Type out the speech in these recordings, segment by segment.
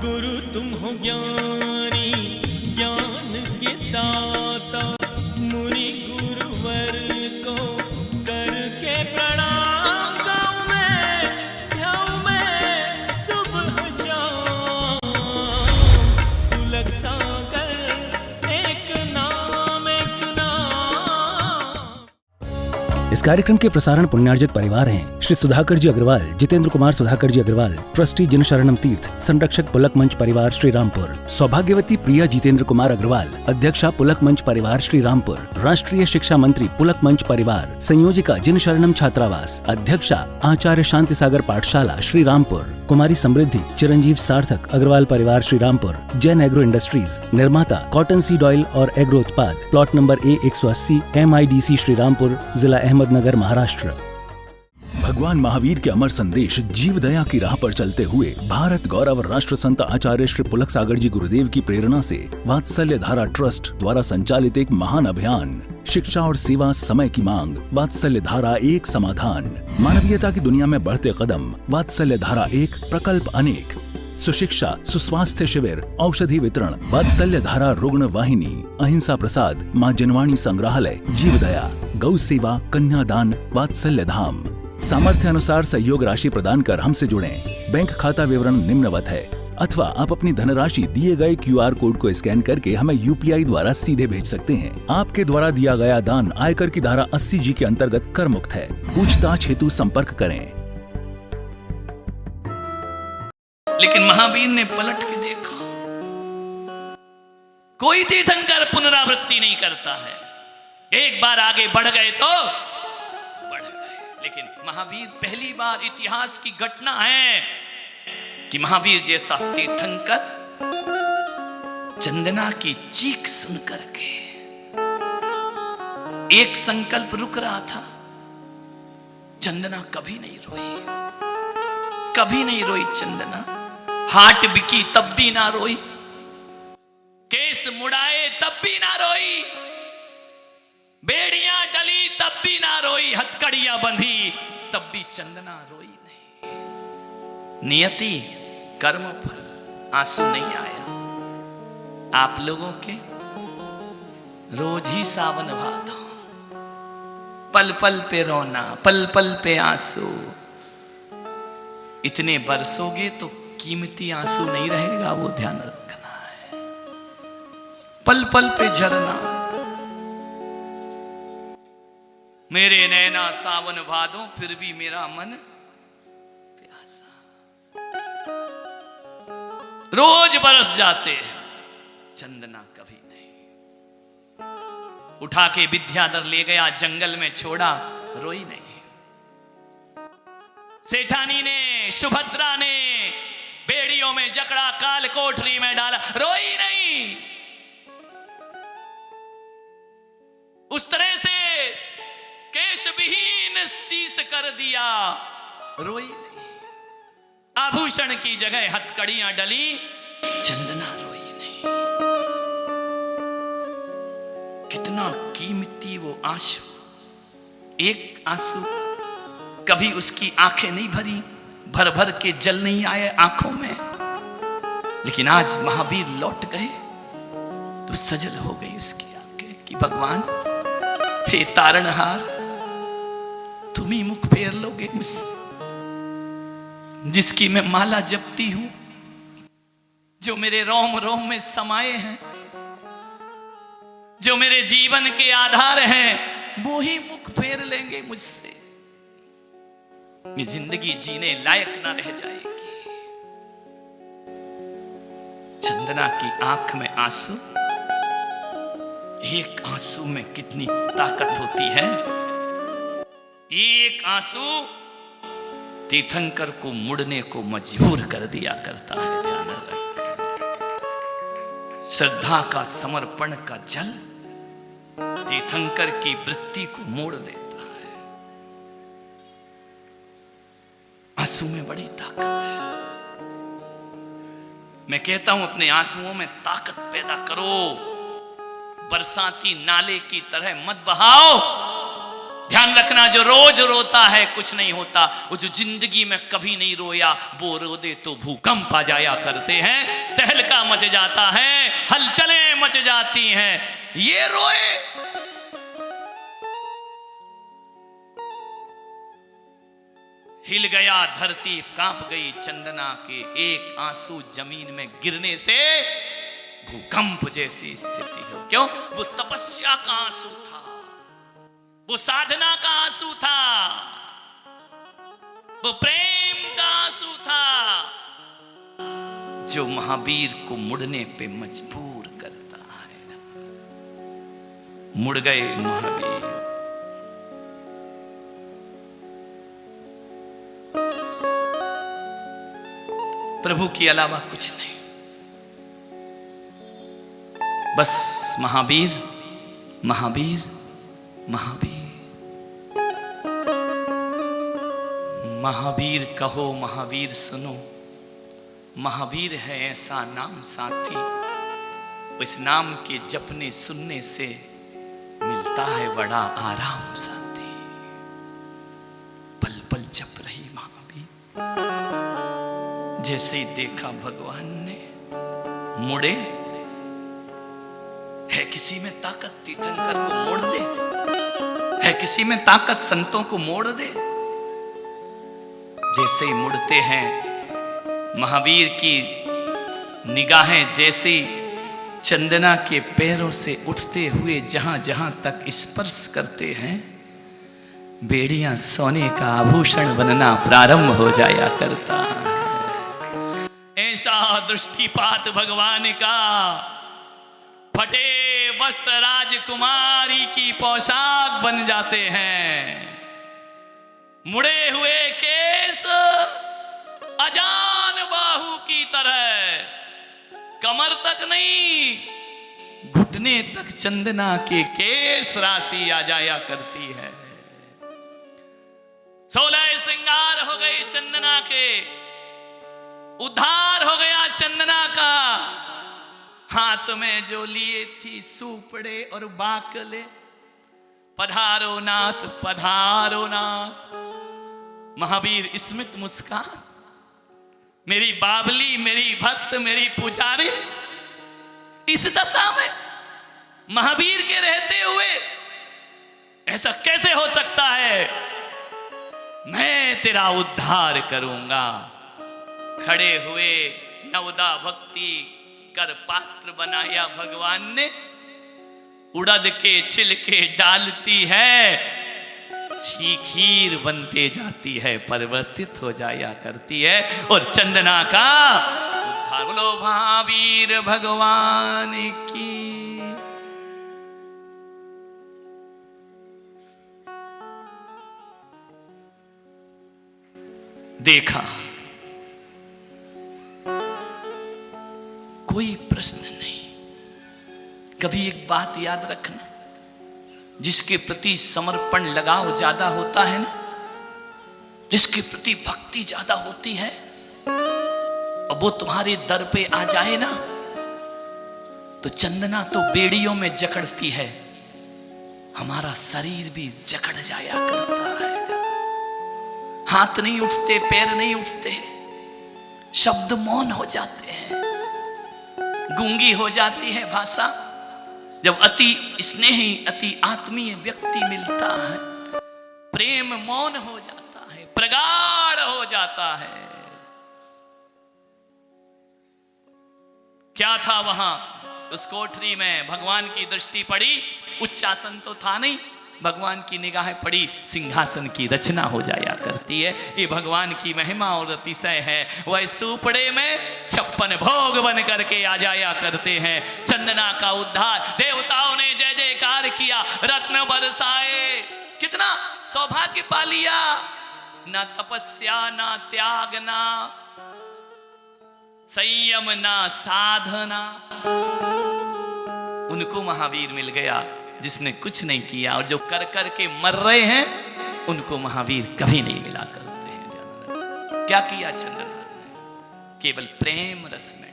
गुरु तुम हो ज्ञानी ज्ञान के दाता, मुनि गुरुवर को करके प्रणाम गाऊं मैं, ध्याऊं मैं सुबह शाम। पुलक सागर एक नाम एक नाम। इस कार्यक्रम के प्रसारण पुण्यार्जक परिवार हैं श्री सुधाकर जी अग्रवाल, जितेंद्र कुमार सुधाकर जी अग्रवाल, ट्रस्टी जिन शरणम तीर्थ, संरक्षक पुलक मंच परिवार श्री रामपुर, सौभाग्यवती प्रिया जितेंद्र कुमार अग्रवाल, अध्यक्षा पुलक मंच परिवार श्री रामपुर, राष्ट्रीय शिक्षा मंत्री पुलक मंच परिवार, संयोजिका जिन शरणम छात्रावास, अध्यक्षा आचार्य शांति सागर पाठशाला श्री रामपुर, कुमारी समृद्धि चिरंजीव सार्थक अग्रवाल परिवार श्री रामपुर, जैन एग्रो इंडस्ट्रीज, निर्माता कॉटन सीड ऑयल और एग्रो उत्पाद, plot number A180, MIDC Shri Rampur, जिला अहमदनगर, महाराष्ट्र। भगवान महावीर के अमर संदेश जीव दया की राह पर चलते हुए भारत गौरव राष्ट्र संत आचार्य श्री पुलक सागर जी गुरुदेव की प्रेरणा से वात्सल्य धारा ट्रस्ट द्वारा संचालित एक महान अभियान, शिक्षा और सेवा समय की मांग, वात्सल्य धारा एक समाधान, मानवीयता की दुनिया में बढ़ते कदम, वात्सल्य धारा एक प्रकल्प अनेक, सुशिक्षा सुस्वास्थ्य शिविर, औषधि वितरण, वात्सल्य धारा रुग्ण वाहिनी, अहिंसा प्रसाद, माँ जनवाणी संग्रहालय, जीव दया, गौ सेवा, कन्यादान, वात्सल्य धाम। सामर्थ्य अनुसार सहयोग राशि प्रदान कर हमसे जुड़ें। बैंक खाता विवरण निम्नवत है, अथवा आप अपनी धनराशि दिए गए QR कोड को स्कैन करके हमें UPI द्वारा सीधे भेज सकते हैं। आपके द्वारा दिया गया दान आयकर की धारा 80G के अंतर्गत कर मुक्त है। पूछताछ हेतु संपर्क करें। लेकिन महावीर ने पलट के देखा, कोई तीर्थंकर पुनरावृत्ति नहीं करता है। एक बार आगे बढ़ गए तो बढ़ गए। लेकिन महावीर पहली बार इतिहास की घटना है कि महावीर जैसा तीर्थंकर चंदना की चीख सुन करके एक संकल्प रुक रहा था। चंदना कभी नहीं रोई, कभी नहीं रोई चंदना। हाट बिकी तब भी ना रोई, केस मुड़ाए तब भी ना रोई, बेड़ियां डली तब भी ना रोई, हथकड़ियां बंधी तब भी चंदना रोई नहीं। नियति कर्म फल, आंसू नहीं आया। आप लोगों के रोज ही सावन भादो, पल पल पे रोना, पल पल पे आंसू। इतने बरसोगे तो कीमती आंसू नहीं रहेगा, वो ध्यान रखना है। पल पल पे झरना, मेरे नैना सावन भादो फिर भी मेरा मन प्यासा। रोज बरस जाते हैं, चंदना कभी नहीं। उठा के विद्याधर ले गया, जंगल में छोड़ा, रोई नहीं। सेठानी ने, सुभद्रा ने बेड़ियों में जकड़ा, काल कोठरी में डाला, रोई नहीं। उस तरह से केश विहीन शीश कर दिया, रोई नहीं। आभूषण की जगह हथकड़ियां डली, चंदना रोई नहीं। कितना कीमती वो आंसू। एक आंसू कभी उसकी आंखें नहीं भरी, भर भर के जल नहीं आए आंखों में। लेकिन आज महावीर लौट गए तो सजल हो गई उसकी आंखें कि भगवान, हे तारणहार, तुम ही मुख फेर लोगे मुझसे, जिसकी मैं माला जपती हूं, जो मेरे रोम रोम में समाये हैं, जो मेरे जीवन के आधार हैं, वो ही मुख फेर लेंगे मुझसे। ये जिंदगी जीने लायक ना रह जाएगी। चंदना की आंख में आंसू, एक आंसू में कितनी ताकत होती है। एक आंसू तीर्थंकर को मुड़ने को मजबूर कर दिया करता है। ध्यान रखें, श्रद्धा का समर्पण का जल तीर्थंकर की वृत्ति को मोड़ देता है। आंसू में बड़ी ताकत है। मैं कहता हूं, अपने आंसुओं में ताकत पैदा करो। बरसाती नाले की तरह मत बहाओ, ध्यान रखना, जो रोज रोता है कुछ नहीं होता, वो जो जिंदगी में कभी नहीं रोया वो रो दे तो भूकंप आ जाया करते हैं, तहलका मच जाता है, हलचलें मच जाती हैं। ये रोए, हिल गया धरती, कांप गई चंदना के एक आंसू जमीन में गिरने से भूकंप जैसी स्थिति हो। क्यों? वो तपस्या का आंसू था, वो साधना का आंसू था, वो प्रेम का आंसू था, जो महावीर को मुड़ने पे मजबूर करता है। मुड़ गए महावीर। प्रभु के अलावा कुछ नहीं, बस महावीर महावीर महावीर। महावीर कहो, महावीर सुनो, महावीर है ऐसा नाम साथी, उस नाम के जपने सुनने से मिलता है बड़ा आराम साथी। पल पल जप रही महावीर, जैसे ही देखा भगवान ने, मुड़े। है किसी में ताकत तीर्थंकर को मोड़ दे, है किसी में ताकत संतों को मोड़ दे। जैसे ही मुड़ते हैं, महावीर की निगाहें जैसे चंदना के पैरों से उठते हुए जहां जहां तक स्पर्श करते हैं, बेड़ियां सोने का आभूषण बनना प्रारंभ हो जाया करता है। ऐसा दृष्टिपात भगवान का, फटे वस्त्र राजकुमारी की पोशाक बन जाते हैं, मुड़े हुए केस अजान बाहु की तरह, कमर तक नहीं घुटने तक चंदना के केस राशि आ जाया करती है। 16 श्रृंगार हो गए चंदना के, उद्धार हो गया चंदना का। हाथ में जो लिए थी सूपड़े और बाकले, पधारो नाथ पधारो नाथ। महावीर स्मित मुस्कान, मेरी बाबली, मेरी भक्त, मेरी पुजारी, इस दशा में महावीर के रहते हुए ऐसा कैसे हो सकता है? मैं तेरा उद्धार करूंगा। खड़े हुए नवदा भक्ति कर पात्र बनाया भगवान ने, उड़द के छिलके डालती है, खीर बनते जाती है, परिवर्तित हो जाया करती है, और चंदना का उद्धार। बोलो महावीर भगवान की। देखा, कोई प्रश्न नहीं। कभी एक बात याद रखना, जिसके प्रति समर्पण लगाव ज्यादा होता है ना, जिसके प्रति भक्ति ज्यादा होती है, और वो तुम्हारे दर पे आ जाए ना, तो चंदना तो बेड़ियों में जकड़ती है, हमारा शरीर भी जकड़ जाया करता है। हाथ नहीं उठते, पैर नहीं उठते, शब्द मौन हो जाते हैं, गूंगी हो जाती है भाषा। जब अति स्नेही, अति आत्मीय व्यक्ति मिलता है, प्रेम मौन हो जाता है, प्रगाढ़ हो जाता है। क्या था वहां उस कोठरी में? भगवान की दृष्टि पड़ी, उच्चासन तो था नहीं, भगवान की निगाहें पड़ी, सिंहासन की रचना हो जाया करती है। ये भगवान की महिमा और अतिशय है। वह सूपड़े में 56 भोग बन करके आ जाया करते हैं। चंदना का उद्धार, देवताओं ने जय जयकार किया, रत्न बरसाए। कितना सौभाग्य पा लिया, ना तपस्या, ना त्याग, ना संयम, ना साधना, उनको महावीर मिल गया जिसने कुछ नहीं किया, और जो कर कर के मर रहे हैं उनको महावीर कभी नहीं मिला करते हैं। क्या किया चंद्रनाथ ने? केवल प्रेम रस में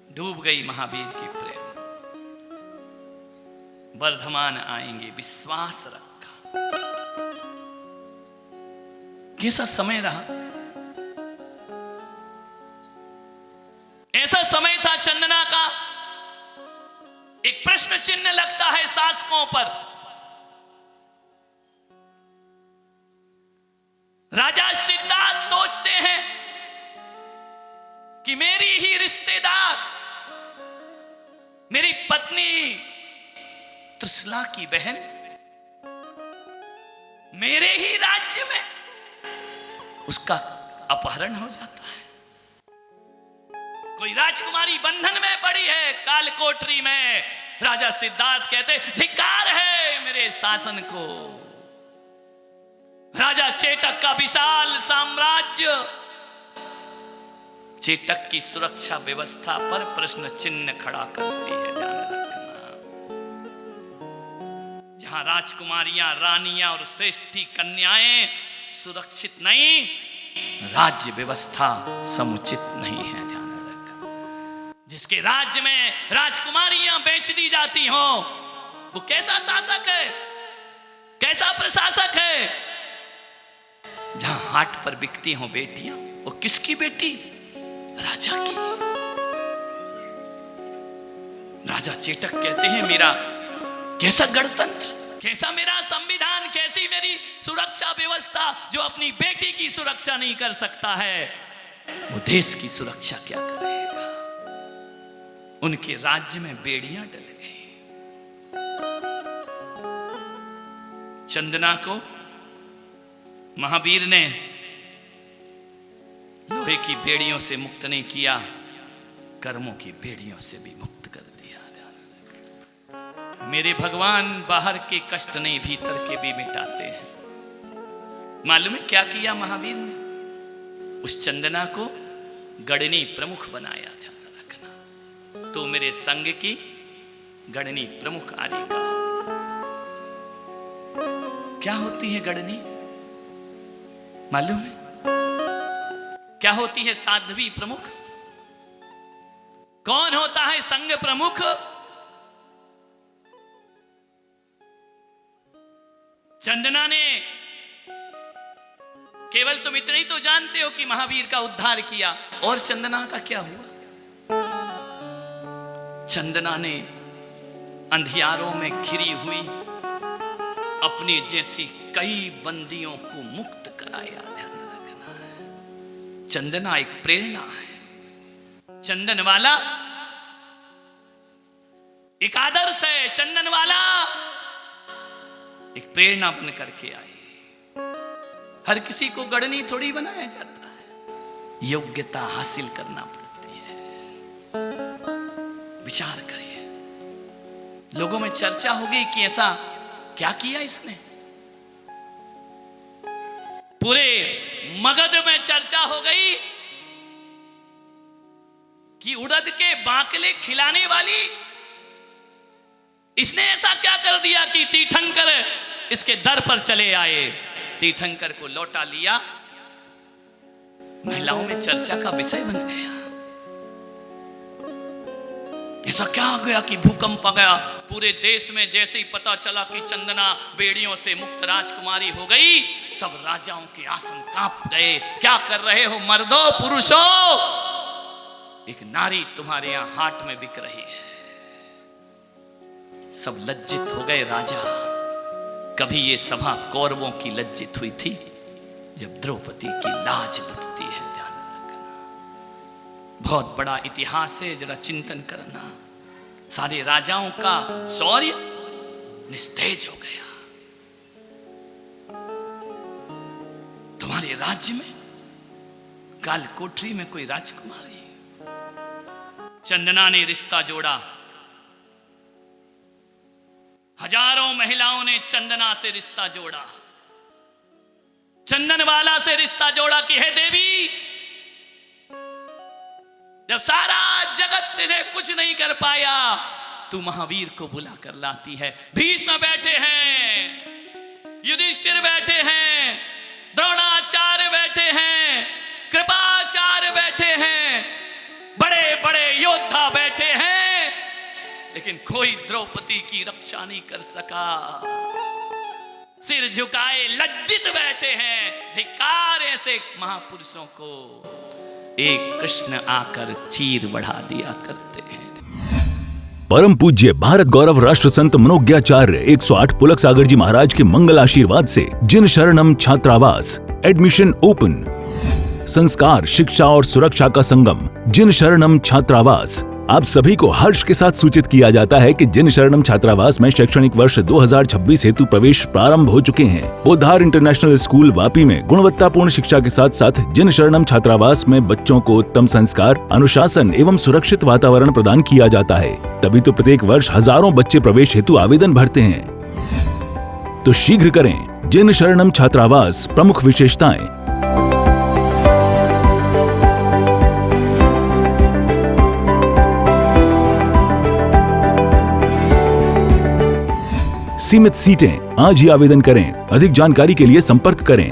डूब गई महावीर की प्रेम। वर्धमान आएंगे, विश्वास रखा। कैसा समय रहा। ऐसा समय था चंदना का, एक प्रश्न चिन्ह लगता है शासकों पर। राजा सिद्धार्थ सोचते हैं कि मेरी ही रिश्तेदार, मेरी पत्नी त्रिशला की बहन मेरे ही राज्य में उसका अपहरण हो जाता है। कोई राजकुमारी बंधन में पड़ी है कालकोठरी में। राजा सिद्धार्थ कहते धिक्कार है मेरे शासन को। राजा चेटक का विशाल साम्राज्य, चेटक की सुरक्षा व्यवस्था पर प्रश्न चिन्ह खड़ा करती है। ध्यान रखना, जहां राजकुमारियां, रानियां और श्रेष्ठी कन्याएं सुरक्षित नहीं, राज्य व्यवस्था समुचित नहीं है। ध्यान रखना, जिसके राज्य में राजकुमारियां बेच दी जाती हो वो कैसा शासक है, कैसा प्रशासक है। जहां हाट पर बिकती हो बेटियां, वो किसकी बेटी? राजा की। राजा चेटक कहते हैं मेरा कैसा गणतंत्र, कैसा मेरा संविधान, कैसी मेरी सुरक्षा व्यवस्था जो अपनी बेटी की सुरक्षा नहीं कर सकता है, वो देश की सुरक्षा क्या करेगा। उनके राज्य में बेड़ियां डल गई। चंदना को महावीर ने लोहे की बेड़ियों से मुक्त नहीं किया, कर्मों की बेड़ियों से भी मुक्त कर दिया। मेरे भगवान बाहर के कष्ट नहीं भीतर के भी मिटाते हैं। मालूम है क्या किया महावीर ने? उस चंदना को गणनी प्रमुख बनाया। ध्यान रखना, तो मेरे संग की गणनी प्रमुख आरेगा। क्या होती है गणनी मालूम है? क्या होती है साध्वी प्रमुख? कौन होता है संघ प्रमुख? चंदना ने केवल तुम इतना ही तो जानते हो कि महावीर का उद्धार किया, और चंदना का क्या हुआ? चंदना ने अंधियारों में घिरी हुई अपने जैसी कई बंदियों को मुक्त कराया। ध्यान रखना है, चंदना एक प्रेरणा है। चंदन वाला एक आदर्श है। चंदन वाला एक प्रेरणा बन करके आए। हर किसी को गणनी थोड़ी बनाया जाता है, योग्यता हासिल करना पड़ती है। विचार करिए, लोगों में चर्चा होगी कि ऐसा क्या किया इसने। पूरे मगध में चर्चा हो गई कि उड़द के बाकले खिलाने वाली इसने ऐसा क्या कर दिया कि तीर्थंकर इसके दर पर चले आए। तीर्थंकर को लौटा लिया, महिलाओं में चर्चा का विषय बन गया। ऐसा क्या हो गया कि भूकंप आ गया पूरे देश में। जैसे ही पता चला कि चंदना बेड़ियों से मुक्त राजकुमारी हो गई, सब राजाओं के आसन कांप गए। क्या कर रहे हो मर्दों, पुरुषों? एक नारी तुम्हारे यहां हाट में बिक रही है। सब लज्जित हो गए राजा। कभी ये सभा कौरवों की लज्जित हुई थी जब द्रौपदी की लाज लुटती है। ध्यान रखना, बहुत बड़ा इतिहास है, जरा चिंतन करना। सारे राजाओं का शौर्य निस्तेज हो गया। तुम्हारे राज्य में कालकोठरी में कोई राजकुमारी। चंदना ने रिश्ता जोड़ा। हजारों महिलाओं ने चंदना से रिश्ता जोड़ा, चंदनवाला से रिश्ता जोड़ा कि हे देवी, जब सारा जगत तुझे कुछ नहीं कर पाया, तू महावीर को बुला कर लाती है। भीष्म बैठे हैं, युधिष्ठिर बैठे हैं, द्रोणाचार्य बैठे हैं, कृपाचार्य बैठे हैं, बड़े बड़े योद्धा बैठे हैं, लेकिन कोई द्रौपदी की रक्षा नहीं कर सका। सिर झुकाए लज्जित बैठे हैं। धिक्कार ऐसे महापुरुषों को, एक कृष्ण आकर चीर बढ़ा दिया करते हैं। परम पूज्य भारत गौरव राष्ट्र संत मनोज्ञाचार्य 108 पुलक सागर जी महाराज के मंगल आशीर्वाद से जिन शरणम छात्रावास एडमिशन ओपन। संस्कार, शिक्षा और सुरक्षा का संगम जिन शरणम छात्रावास। आप सभी को हर्ष के साथ सूचित किया जाता है कि जिन शरणम छात्रावास में शैक्षणिक वर्ष 2026 हेतु प्रवेश प्रारंभ हो चुके हैं। बोधार इंटरनेशनल स्कूल वापी में गुणवत्तापूर्ण शिक्षा के साथ साथ जिन शरणम छात्रावास में बच्चों को उत्तम संस्कार, अनुशासन एवं सुरक्षित वातावरण प्रदान किया जाता है। तभी तो प्रत्येक वर्ष हजारों बच्चे प्रवेश हेतु आवेदन भरते हैं। तो शीघ्र करें। जिन शरणम छात्रावास, प्रमुख विशेषताएं। सीमित सीटें। आज ही आवेदन करें। अधिक जानकारी के लिए संपर्क करें।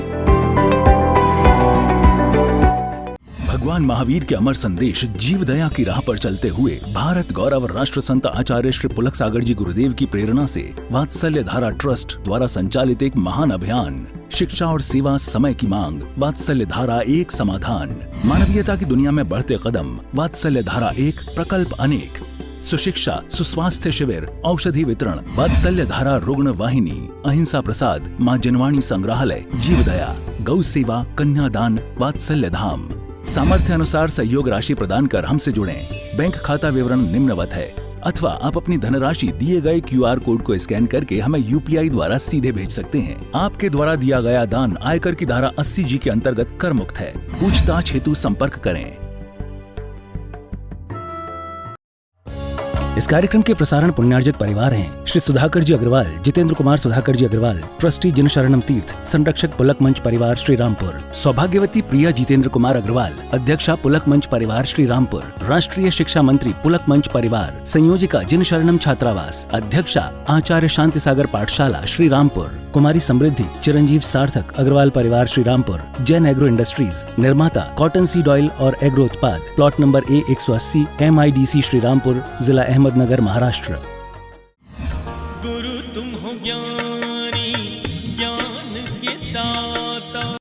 भगवान महावीर के अमर संदेश जीव दया की राह पर चलते हुए भारत गौरव राष्ट्र संत आचार्य श्री पुलक सागर जी गुरुदेव की प्रेरणा से वात्सल्य धारा ट्रस्ट द्वारा संचालित एक महान अभियान, शिक्षा और सेवा समय की मांग, वात्सल्य धारा एक समाधान। मानवीयता की दुनिया में बढ़ते कदम, वात्सल्य धारा एक प्रकल्प अनेक। सुशिक्षा, सुस्वास्थ्य शिविर, औषधि वितरण, वात्सल्य धारा रुग्ण वाहिनी, अहिंसा प्रसाद, माँ जनवाणी संग्रहालय, जीव दया, गौ सेवा, कन्यादान, वात्सल्य धाम। सामर्थ्य अनुसार सहयोग राशि प्रदान कर हमसे जुड़ें। बैंक खाता विवरण निम्नवत है, अथवा आप अपनी धनराशि दिए गए QR कोड को स्कैन करके हमें UPI द्वारा सीधे भेज सकते हैं। आपके द्वारा दिया गया दान आयकर की धारा 80G के अंतर्गत कर मुक्त है। पूछताछ हेतु संपर्क करें। इस कार्यक्रम के प्रसारण पुण्यार्जक परिवार हैं श्री सुधाकर जी अग्रवाल, जितेंद्र कुमार सुधाकर जी अग्रवाल, ट्रस्टी जिन शरणम तीर्थ, संरक्षक पुलक मंच परिवार श्री रामपुर, सौभाग्यवती प्रिया जितेंद्र कुमार अग्रवाल, अध्यक्षा पुलक मंच परिवार श्री रामपुर, राष्ट्रीय शिक्षा मंत्री पुलक मंच परिवार, संयोजिका जिन शरणम छात्रावास, अध्यक्षा आचार्य शांति सागर पाठशाला श्री रामपुर, कुमारी समृद्धि चिरंजीव सार्थक अग्रवाल परिवार श्री रामपुर, जैन एग्रो इंडस्ट्रीज, निर्माता कॉटन सीड ऑयल और एग्रो उत्पाद, plot number A180 MIDC Shri Rampur, जिला अहमदनगर, महाराष्ट्र। गुरु तुम हो ज्ञानी, ज्ञान के दाता।